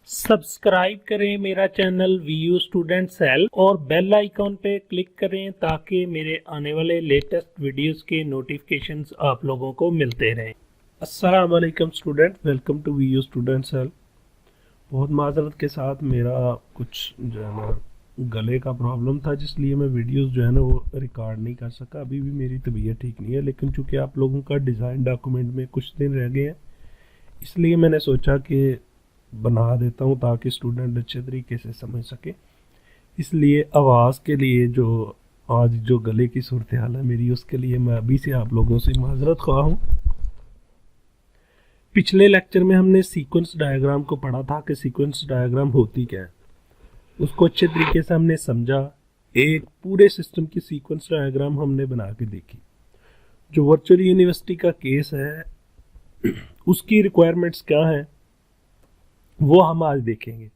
Subscribe करें मेरा channel Vu student cell और बेल आइकॉन पे क्लिक करें ताकि मेरे आने वाले लेटेस्ट वीडियोस के नोटिफिकेशंस आप लोगों को मिलते रहें। अस्सलाम वालेकुम student, welcome to VU student cell. बहुत माजरत के साथ मेरा कुछ जो है ना गले का प्रॉब्लम था, जिसलिए मैं वीडियोस जो है ना वो रिकॉर्ड नहीं कर सका। अभी भी मेरी तबीयत ठीक नहीं है, लेकिन चूँकि आप लोगों का डिज़ाइन डॉक्यूमेंट में कुछ दिन रह गए हैं, इसलिए मैंने सोचा कि बना देता हूँ ताकि स्टूडेंट अच्छे तरीके से समझ सके। इसलिए आवाज़ के लिए जो आज जो गले की सूरत हाल है मेरी, उसके लिए मैं अभी से आप लोगों से माजरत ख्वाह हूँ। पिछले लेक्चर में हमने सीक्वेंस डायग्राम को पढ़ा था कि सीक्वेंस डायग्राम होती क्या है, उसको अच्छे तरीके से हमने समझा। एक पूरे सिस्टम की सीक्वेंस डायग्राम हमने बना के देखी। जो वर्चुअल यूनिवर्सिटी का केस है उसकी रिक्वायरमेंट्स क्या है वो हम आज देखेंगे।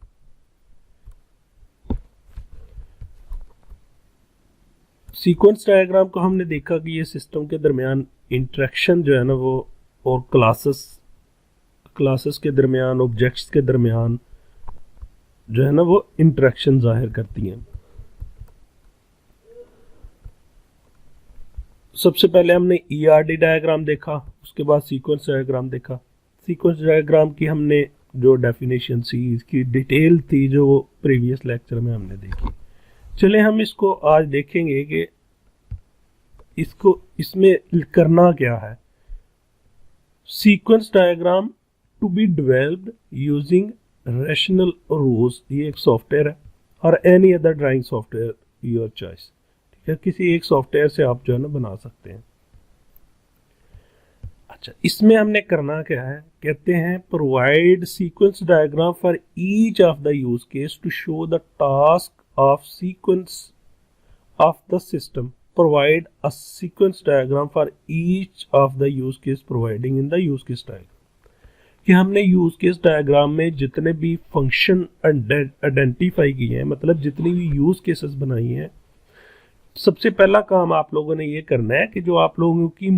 सीक्वेंस डायग्राम को हमने देखा कि ये सिस्टम के दरमियान इंटरेक्शन जो है ना वो, और क्लासेस के दरमियान, ऑब्जेक्ट्स के दरमियान जो है ना वो इंटरेक्शन जाहिर करती हैं। सबसे पहले हमने ईआरडी डायग्राम देखा, उसके बाद सीक्वेंस डायग्राम देखा। सीक्वेंस डायग्राम की हमने जो डेफिनेशन थी, इसकी डिटेल थी, जो प्रीवियस लेक्चर में हमने देखी। चले हम इसको आज देखेंगे कि इसमें करना क्या है। Sequence diagram to be developed using rational rules, ये एक सॉफ्टवेयर है, और any other drawing software your choice. ठीक है, किसी एक सॉफ्टवेयर से आप जो है ना बना सकते हैं। अच्छा, इसमें हमने करना क्या है, कहते हैं provide sequence diagram for each of the use case to show the task of sequence of the system. Provide a sequence diagram for each of the use case providing in the use case diagram. कि हमने use case diagram में जितने भी function identify किए हैं, मतलब जितनी भी यूज केसेस बनाई हैं, सबसे पहला काम आप लोगों ने ये करना है कि जो आप लोगों की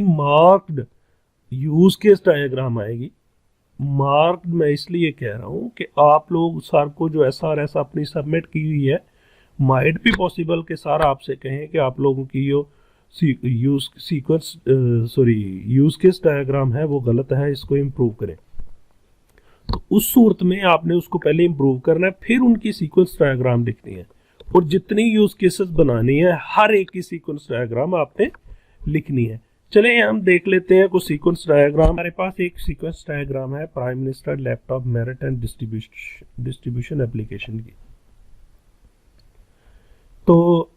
मार्क्ड यूज केस डायग्राम आएगी। मार्क्ड मैं इसलिए कह रहा हूं कि आप लोग सर को जो SRS अपनी सबमिट की हुई है, माइट भी पॉसिबल के सर आपसे कहें कि आप लोगों की जो यूज केस डायग्राम है वो गलत है, इसको इम्प्रूव करें। तो उस सूरत में आपने उसको पहले इम्प्रूव करना है, फिर उनकी सीक्वेंस डायग्राम लिखनी है, और जितनी यूज केसेस बनानी है हर एक की सीक्वेंस डायग्राम आपने लिखनी है। चले हम देख लेते हैं कुछ सीक्वेंस डायग्राम। हमारे पास एक सीक्वेंस डायग्राम है prime minister laptop merit and distribution application की। तो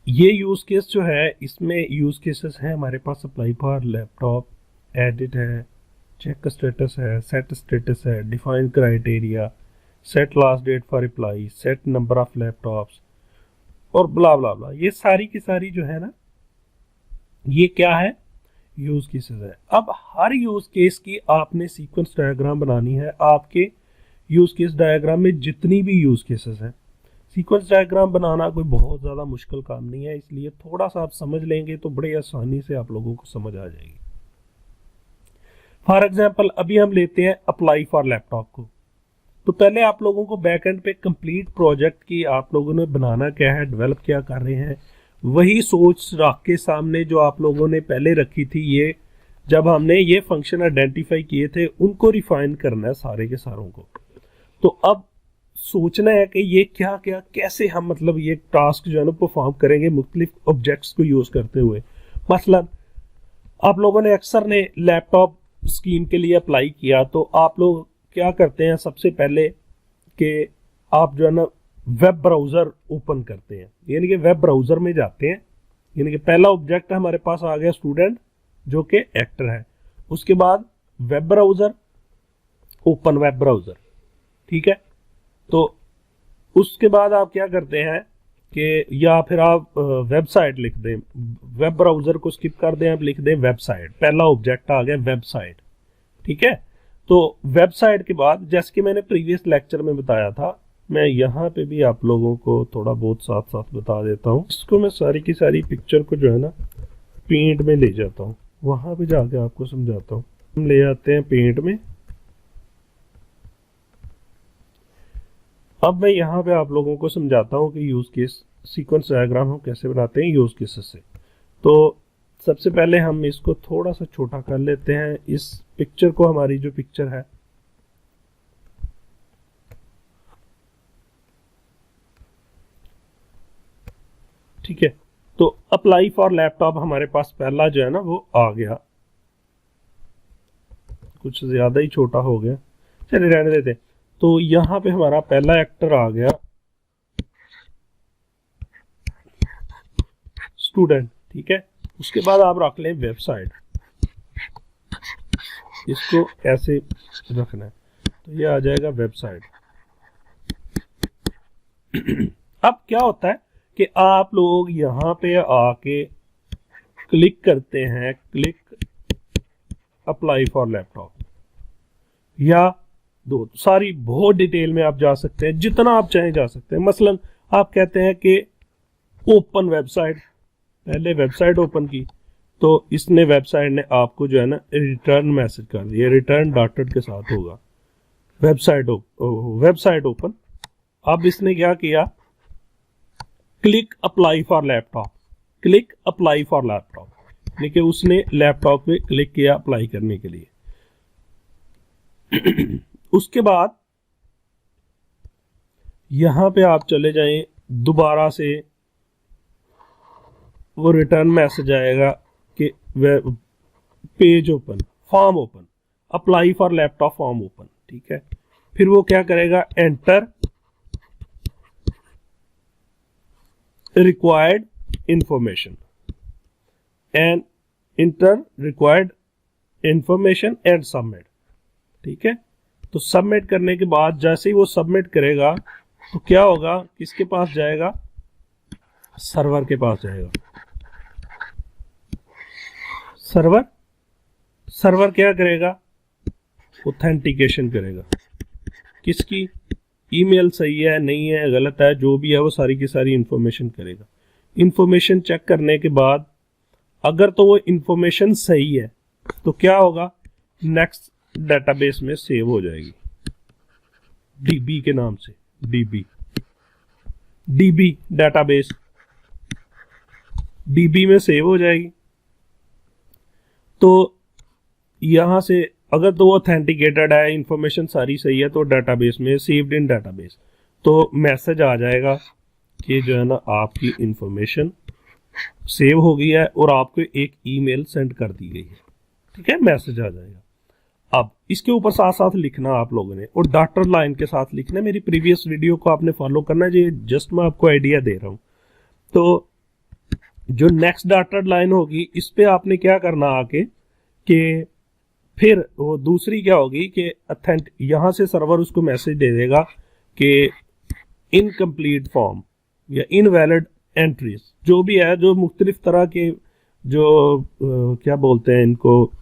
ये यूज केस जो है, इसमें यूज केसेस हैं हमारे पास अप्लाई फॉर लैपटॉप, एडिट है, चेक स्टेटस है, सेट स्टेटस है, define criteria, set last date for apply, set number of laptops, और ब्ला ब्ला ब्ला। ये सारी की सारी जो है ना, ये क्या है, यूज केसेस है। अब हर यूज केस की आपने सीक्वेंस डायग्राम बनानी है। आपके यूज केस डायग्राम में जितनी भी यूज केसेस हैं, सीक्वेंस डायग्राम बनाना कोई बहुत ज़्यादा मुश्किल काम नहीं है, इसलिए थोड़ा सा आप समझ लेंगे तो बड़े आसानी से आप लोगों को समझ आ जाएगी। फॉर एग्जाम्पल अभी हम लेते हैं अप्लाई फॉर लैपटॉप को। तो पहले आप लोगों को बैक एंड पे कंप्लीट प्रोजेक्ट की आप लोगों ने बनाना क्या है, डेवलप क्या कर रहे हैं, वही सोच रख के सामने जो आप लोगों ने पहले रखी थी, ये जब हमने ये फंक्शन आइडेंटिफाई किए थे उनको रिफाइन करना है सारे के सारों को। तो अब सोचना है कि ये क्या क्या कैसे हम मतलब ये टास्क जो है ना परफॉर्म करेंगे मुख्तलिफ ऑब्जेक्ट्स को यूज करते हुए। मसलन आप लोगों ने अक्सर ने लैपटॉप स्कीम के लिए अप्लाई किया, तो आप लोग क्या करते हैं, सबसे पहले कि आप जो है ना वेब ब्राउज़र ओपन करते हैं, यानी कि वेब ब्राउज़र में जाते हैं। यानी कि पहला ऑब्जेक्ट हमारे पास आ गया स्टूडेंट जो कि एक्टर है, उसके बाद web browser, open web browser. ठीक है, तो उसके बाद आप क्या करते हैं कि या फिर आप वेबसाइट लिख दें, वेब ब्राउज़र को स्किप कर दें, आप लिख दें वेबसाइट। पहला ऑब्जेक्ट आ गया वेबसाइट। ठीक है, तो वेबसाइट के बाद जैसे कि मैंने प्रीवियस लेक्चर में बताया था, मैं यहाँ पे भी आप लोगों को थोड़ा बहुत साथ साथ बता देता हूँ। इसको मैं सारी की सारी पिक्चर को जो है ना पेंट में ले जाता हूँ, वहाँ पे जाके आपको समझाता हूँ। हम ले आते हैं पेंट में। अब मैं यहाँ पे आप लोगों को समझाता हूँ कि यूज केस सीक्वेंस डायग्राम हम कैसे बनाते हैं यूज केसेस से। तो सबसे पहले हम इसको थोड़ा सा छोटा कर लेते हैं, इस पिक्चर को, हमारी जो पिक्चर है ठीक है। तो अप्लाई फॉर लैपटॉप हमारे पास पहला जो है ना वो आ गया, कुछ ज्यादा ही छोटा हो गया, चलिए रहने देते। तो यहाँ पे हमारा पहला एक्टर आ गया स्टूडेंट, ठीक है। उसके बाद आप रख लें वेबसाइट, इसको ऐसे रखना है तो ये आ जाएगा वेबसाइट। अब क्या होता है कि आप लोग यहाँ पे आके क्लिक करते हैं, क्लिक अप्लाई फॉर लैपटॉप, या दो सारी बहुत डिटेल में आप जा सकते हैं, जितना आप चाहें जा सकते हैं। मसलन आप कहते हैं कि ओपन वेबसाइट, पहले वेबसाइट ओपन की तो इसने वेबसाइट ने आपको जो है ना रिटर्न मैसेज कर दिया, रिटर्न डॉटेड के साथ होगा वेबसाइट ओपन। अब इसने क्या किया, click apply for laptop, click apply for laptop, यानी कि उसने लैपटॉप पे क्लिक किया अप्लाई करने के लिए। उसके बाद यहां पे आप चले जाएं, दोबारा से वो रिटर्न मैसेज आएगा कि page open, form open, apply for laptop form open, ठीक है। फिर वो क्या करेगा, enter required information and inter required information and submit, ठीक है। तो सबमिट करने के बाद जैसे ही वो सबमिट करेगा तो क्या होगा, किसके पास जाएगा, सर्वर के पास जाएगा। सर्वर क्या करेगा, ऑथेंटिकेशन करेगा, किसकी, ईमेल सही है नहीं है गलत है जो भी है वो सारी की सारी इंफॉर्मेशन करेगा। इंफॉर्मेशन चेक करने के बाद अगर तो वो इंफॉर्मेशन सही है तो क्या होगा, नेक्स्ट डेटाबेस में सेव हो जाएगी, डीबी के नाम से, डीबी डेटाबेस, डीबी में सेव हो जाएगी। तो यहां से अगर तो ऑथेंटिकेटेड है, इंफॉर्मेशन सारी सही है, तो डेटाबेस में सेव्ड इन डेटाबेस, तो मैसेज आ जाएगा कि जो है ना आपकी इंफॉर्मेशन सेव हो गई है और आपको एक ईमेल सेंड कर दी गई है, ठीक है, मैसेज आ जाएगा। अब इसके ऊपर साथ साथ लिखना आप लोगों ने, और डॉटर लाइन के साथ लिखना। मेरी प्रीवियस वीडियो को आपने फॉलो करना है, ये जस्ट मैं आपको आइडिया दे रहा हूं। तो जो नेक्स्ट डॉटेड लाइन होगी इस पे आपने क्या करना आके कि फिर वो दूसरी क्या होगी कि यहां से सर्वर उसको मैसेज दे देगा कि इनकम्प्लीट फॉर्म या इनवैलिड एंट्रीज, जो भी है, जो मुख्तलिफ तरह के जो क्या बोलते हैं इनको,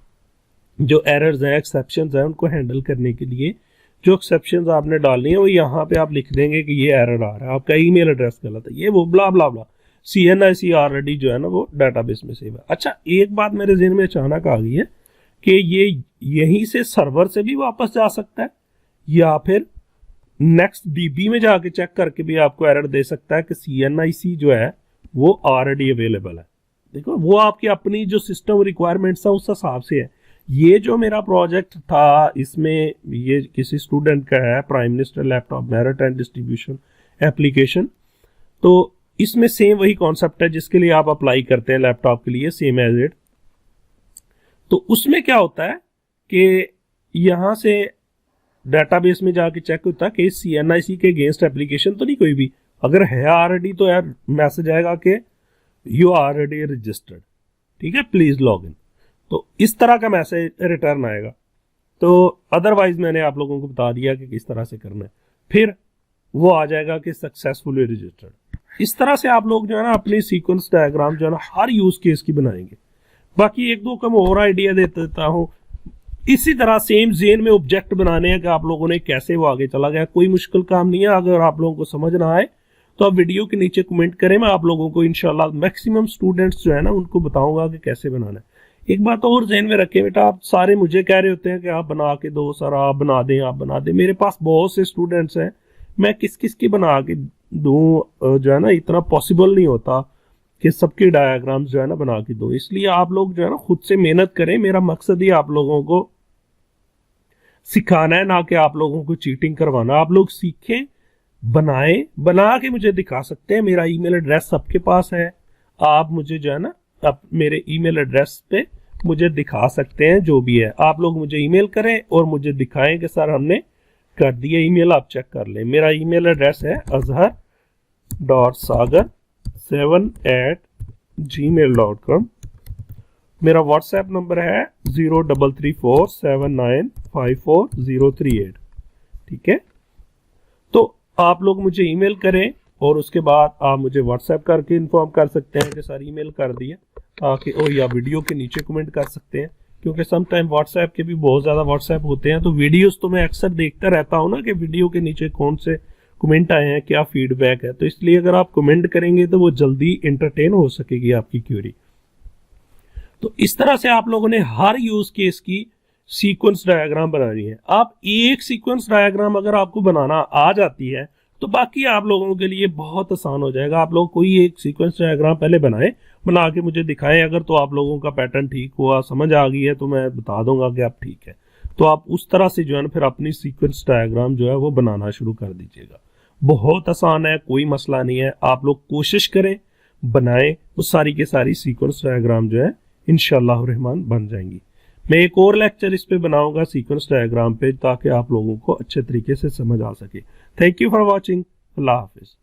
जो एरर्स हैं, एक्सेप्शंस हैं, उनको हैंडल करने के लिए जो एक्सेप्शंस आपने डालनी है वो यहाँ पे आप लिख देंगे कि ये एरर आ रहा है, आपका ईमेल एड्रेस गलत है, ये वो ब्ला ब्ला ब्ला। CNIC ऑलरेडी जो है ना वो डाटाबेस में सेव है। अच्छा, एक बात मेरे ज़हन में अचानक आ गई है कि ये यहीं से सर्वर से भी वापस जा सकता है या फिर नेक्स्ट DB में जाके चेक करके भी आपको एरर दे सकता है कि CNIC जो है वो ऑलरेडी अवेलेबल है। देखो वो आपकी अपनी जो सिस्टम रिक्वायरमेंट्स है उस हिसाब से है। ये जो मेरा प्रोजेक्ट था इसमें ये किसी स्टूडेंट का है, prime minister laptop merit and distribution application, तो इसमें सेम वही कॉन्सेप्ट है जिसके लिए आप अप्लाई करते हैं लैपटॉप के लिए, सेम एज इट। तो उसमें क्या होता है कि यहां से डेटाबेस में जाके चेक होता है कि CNIC के अगेंस्ट एप्लीकेशन तो नहीं कोई भी, अगर है ऑलरेडी तो यार मैसेज आएगा कि यू आर ऑलरेडी रजिस्टर्ड, ठीक है, प्लीज लॉग इन। तो इस तरह का मैसेज रिटर्न आएगा। तो अदरवाइज मैंने आप लोगों को बता दिया कि किस तरह से करना है। फिर वो आ जाएगा कि सक्सेसफुली रजिस्टर्ड। इस तरह से आप लोग जो है ना अपनी सीक्वेंस डायग्राम जो है ना हर यूज केस की बनाएंगे। बाकी एक दो कम और आइडिया दे देता हूँ। इसी तरह सेम जेन में ऑब्जेक्ट बनाने हैं कि आप लोगों ने कैसे वो आगे चला गया, कोई मुश्किल काम नहीं है। अगर आप लोगों को समझ ना आए तो आप वीडियो के नीचे कमेंट करें, मैं आप लोगों को इंशाल्लाह मैक्सिमम स्टूडेंट्स जो है ना उनको बताऊंगा कि कैसे बनाना है। एक बात और ध्यान में रखें बेटा, आप सारे मुझे कह रहे होते हैं कि आप बना के दो सर, आप बना दें, आप बना दें। मेरे पास बहुत से स्टूडेंट्स हैं, मैं किस किस की बना के दूं, जो है ना इतना पॉसिबल नहीं होता कि सबकी डायग्राम्स जो है ना बना के दूं। इसलिए आप लोग जो है ना खुद से मेहनत करें। मेरा मकसद ही आप लोगों को सिखाना है, ना कि आप लोगों को चीटिंग करवाना। आप लोग सीखें, बनाएं, बना के मुझे दिखा सकते हैं। मेरा ईमेल एड्रेस सबके पास है, आप मुझे जो है ना आप मेरे ईमेल एड्रेस पे मुझे दिखा सकते हैं। जो भी है आप लोग मुझे ईमेल करें और मुझे दिखाएं कि सर हमने कर दिया। ईमेल आप चेक कर लें। मेरा ईमेल एड्रेस है azhar.sagar7@gmail.com। मेरा व्हाट्सएप नंबर है 0334795408। ठीक है, तो आप लोग मुझे ईमेल करें और उसके बाद आप मुझे व्हाट्सएप करके इन्फॉर्म कर सकते हैं कि सर ईमेल कर दिया, ताकि या वीडियो के नीचे कमेंट कर सकते हैं, क्योंकि सम टाइम व्हाट्सएप के भी बहुत ज़्यादा व्हाट्सएप होते हैं। तो वीडियोस तो मैं अक्सर देखता रहता हूँ ना कि वीडियो के नीचे कौन से कमेंट आए हैं, क्या फीडबैक है। तो इसलिए अगर आप कमेंट करेंगे तो वो जल्दी इंटरटेन हो सकेगी आपकी क्वेरी। तो इस तरह से आप लोगों ने हर यूज केस की सीक्वेंस डायग्राम बनानी है। आप एक सीक्वेंस डायग्राम अगर आपको बनाना आ जाती है तो बाकी आप लोगों के लिए बहुत आसान हो जाएगा। आप लोग कोई एक सीक्वेंस डायग्राम पहले बनाएं, बना के मुझे दिखाएं। अगर तो आप लोगों का पैटर्न ठीक हुआ, समझ आ गई है, तो मैं बता दूंगा कि आप ठीक है। तो आप उस तरह से जो है ना फिर अपनी सीक्वेंस डायग्राम जो है वो बनाना शुरू कर दीजिएगा। बहुत आसान है, कोई मसला नहीं है। आप लोग कोशिश करें, बनाएं, वो सारी के सारी सीक्वेंस डायग्राम जो है इंशाअल्लाह रहमान बन जाएंगी। मैं एक और लेक्चर इस पे बनाऊंगा सीक्वेंस डायग्राम पे, ताकि आप लोगों को अच्छे तरीके से समझ आ सके। Thank you for watching. Allah Hafiz.